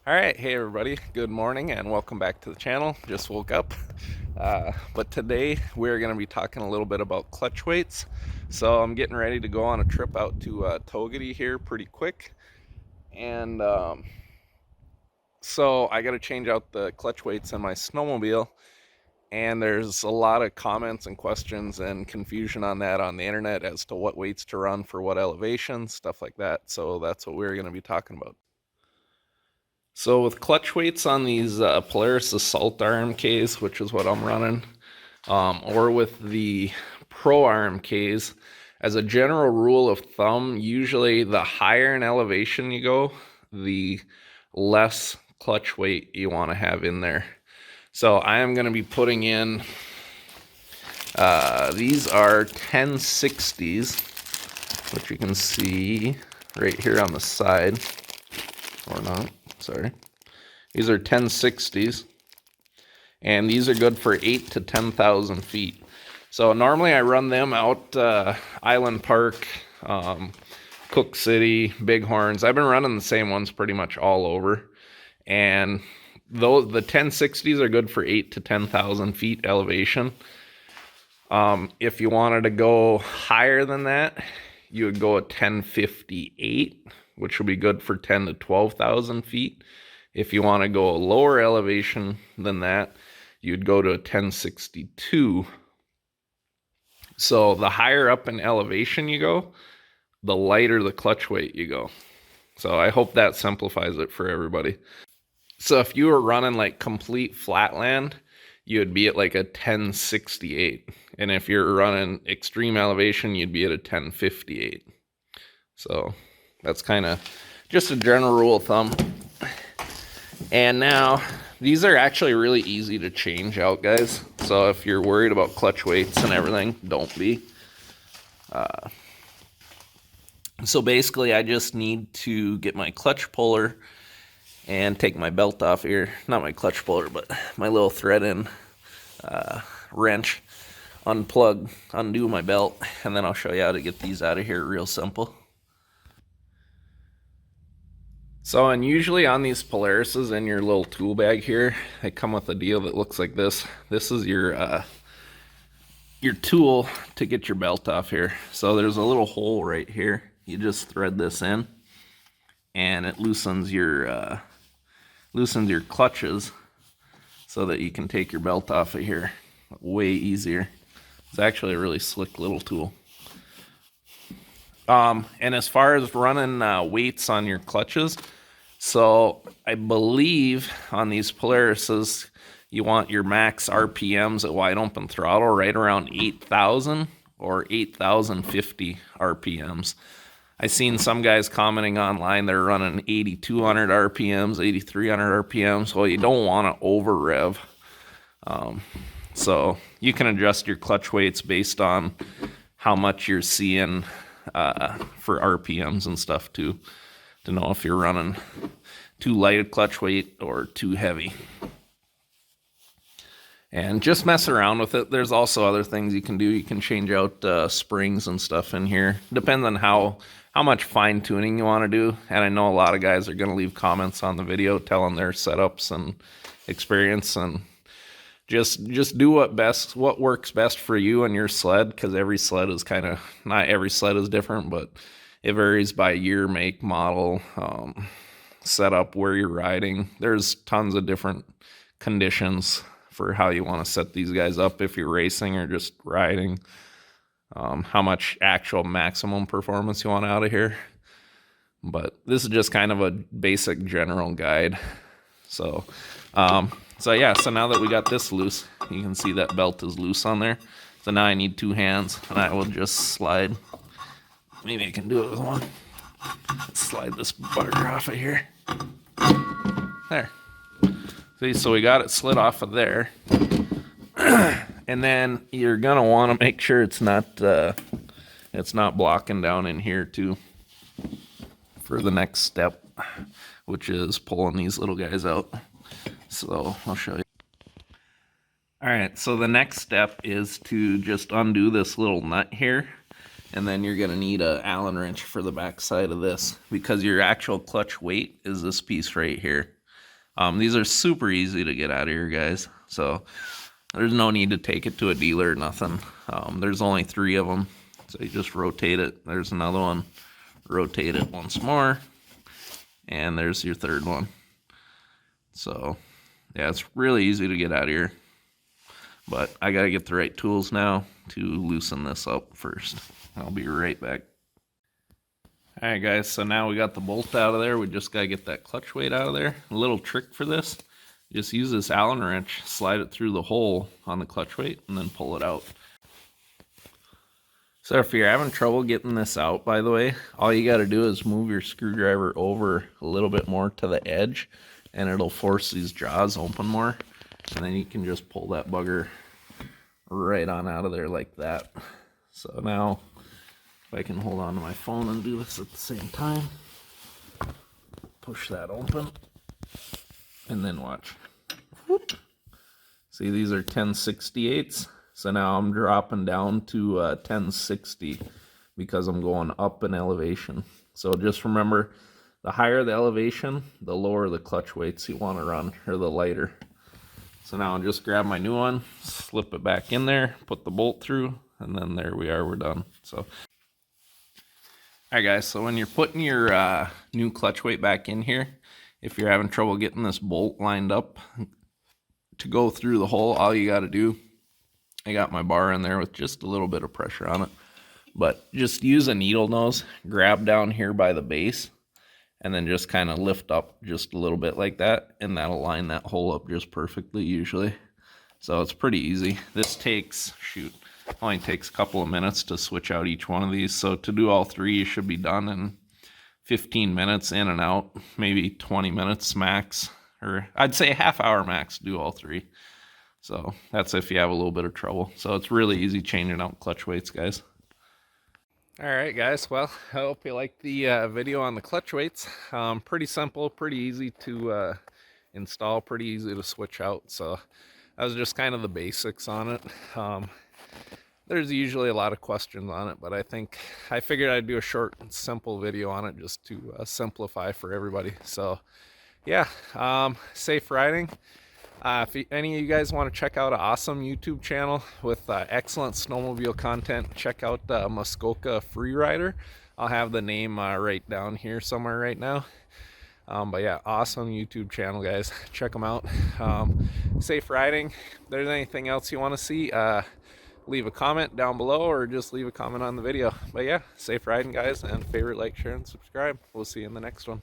All right, hey everybody, good morning and welcome back to the channel. Just woke up. But today we're going to be talking a little bit about clutch weights. So I'm getting ready to go on a trip out to Togety here pretty quick. And so I got to change out the clutch weights in my snowmobile. And there's a lot of comments and questions and confusion on that on the internet as to what weights to run for what elevation, stuff like that. So that's what we're going to be talking about. So with clutch weights on these Polaris Assault RMKs, which is what I'm running, or with the Pro RMKs, as a general rule of thumb, usually the higher in elevation you go, the less clutch weight you want to have in there. So I am going to be putting in, these are 1060s, which you can see right here on the side, or not, sorry. These are 1060s, and these are good for 8 to 10,000 feet. So normally I run them out Island Park, Cook City, Bighorns. I've been running the same ones pretty much all over. And those, the 1060s are good for 8 to 10,000 feet elevation. If you wanted to go higher than that, you would go at 1058, which would be good for 10 to 12,000 feet. If you want to go a lower elevation than that, you'd go to a 1062. So the higher up in elevation you go, the lighter the clutch weight you go. So I hope that simplifies it for everybody. So if you were running like complete flatland, you would be at like a 1068. And if you're running extreme elevation, you'd be at a 1058. So that's kind of just a general rule of thumb. And now these are actually really easy to change out, guys. So if you're worried about clutch weights and everything, don't be. So basically I just need to get my clutch puller and take my belt off here. Not my clutch puller, but my little thread in wrench. Unplug, undo my belt, and then I'll show you how to get these out of here real simple. So, and usually on these Polarises in your little tool bag here, they come with a deal that looks like this. This is your tool to get your belt off here. So there's a little hole right here. You just thread this in, and it loosens your clutches so that you can take your belt off of here way easier. It's actually a really slick little tool. And as far as running weights on your clutches, so I believe on these Polarises, you want your max RPMs at wide open throttle right around 8,000 or 8,050 RPMs. I seen some guys commenting online they're running 8,200 RPMs, 8,300 RPMs. Well, you don't want to over rev. So you can adjust your clutch weights based on how much you're seeing for RPMs and stuff too, to know if you're running too light a clutch weight or too heavy. And just mess around with it. There's also other things you can do. You can change out springs and stuff in here. Depends on how much fine tuning you want to do. And I know a lot of guys are going to leave comments on the video telling their setups and experience, and just do what works best for you and your sled, because every sled is not every sled is different, but it varies by year, make, model, setup, where you're riding. There's tons of different conditions for how you want to set these guys up if you're racing or just riding. How much actual maximum performance you want out of here. But this is just kind of a basic general guide. So yeah, so now that we got this loose, you can see that belt is loose on there. So now I need two hands, and I will just slide. Maybe I can do it with one. Let's slide this bugger off of here. There. See, so we got it slid off of there. And then you're gonna want to make sure it's not blocking down in here too for the next step, which is pulling these little guys out. So I'll show you. All right, so the next step is to just undo this little nut here, and then you're gonna need an Allen wrench for the back side of this, because your actual clutch weight is this piece right here. These are super easy to get out of here, guys. So there's no need to take it to a dealer or nothing. There's only 3 of them. So you just rotate it. There's another one. Rotate it once more. And there's your 3rd one. So yeah, it's really easy to get out of here. But I got to get the right tools now to loosen this up first. I'll be right back. Alright guys, so now we got the bolt out of there. We just got to get that clutch weight out of there. A little trick for this, just use this Allen wrench, slide it through the hole on the clutch weight, and then pull it out. So if you're having trouble getting this out, by the way, all you got to do is move your screwdriver over a little bit more to the edge, and it'll force these jaws open more. And then you can just pull that bugger right on out of there like that. So now, if I can hold on to my phone and do this at the same time, push that open, and then watch. Whoop. See, these are 10/68, so now I'm dropping down to 10/60 because I'm going up in elevation. So just remember, the higher the elevation, the lower the clutch weights you want to run, or the lighter. So now I'll just grab my new one, slip it back in there, put the bolt through, and then there we are, we're done. So, alright guys, so when you're putting your new clutch weight back in here, if you're having trouble getting this bolt lined up to go through the hole, all you got to do, I got my bar in there with just a little bit of pressure on it, but just use a needle nose, grab down here by the base, and then just kind of lift up just a little bit like that, and that'll line that hole up just perfectly usually. So it's pretty easy. This takes, only takes a couple of minutes to switch out each one of these. So to do all 3, you should be done in 15 minutes in and out, maybe 20 minutes max, or I'd say half hour max to do all 3. So that's if you have a little bit of trouble. So it's really easy changing out clutch weights, guys. Alright guys, well, I hope you liked the video on the clutch weights. Pretty simple, pretty easy to install, pretty easy to switch out. So that was just kind of the basics on it. There's usually a lot of questions on it, but I figured I'd do a short and simple video on it just to simplify for everybody. So yeah, safe riding. If any of you guys want to check out an awesome YouTube channel with excellent snowmobile content, check out Muskoka Freerider. I'll have the name right down here somewhere right now. But yeah, awesome YouTube channel, guys. Check them out. Safe riding. If there's anything else you want to see, leave a comment down below or just leave a comment on the video. But yeah, safe riding, guys, and favorite, like, share, and subscribe. We'll see you in the next one.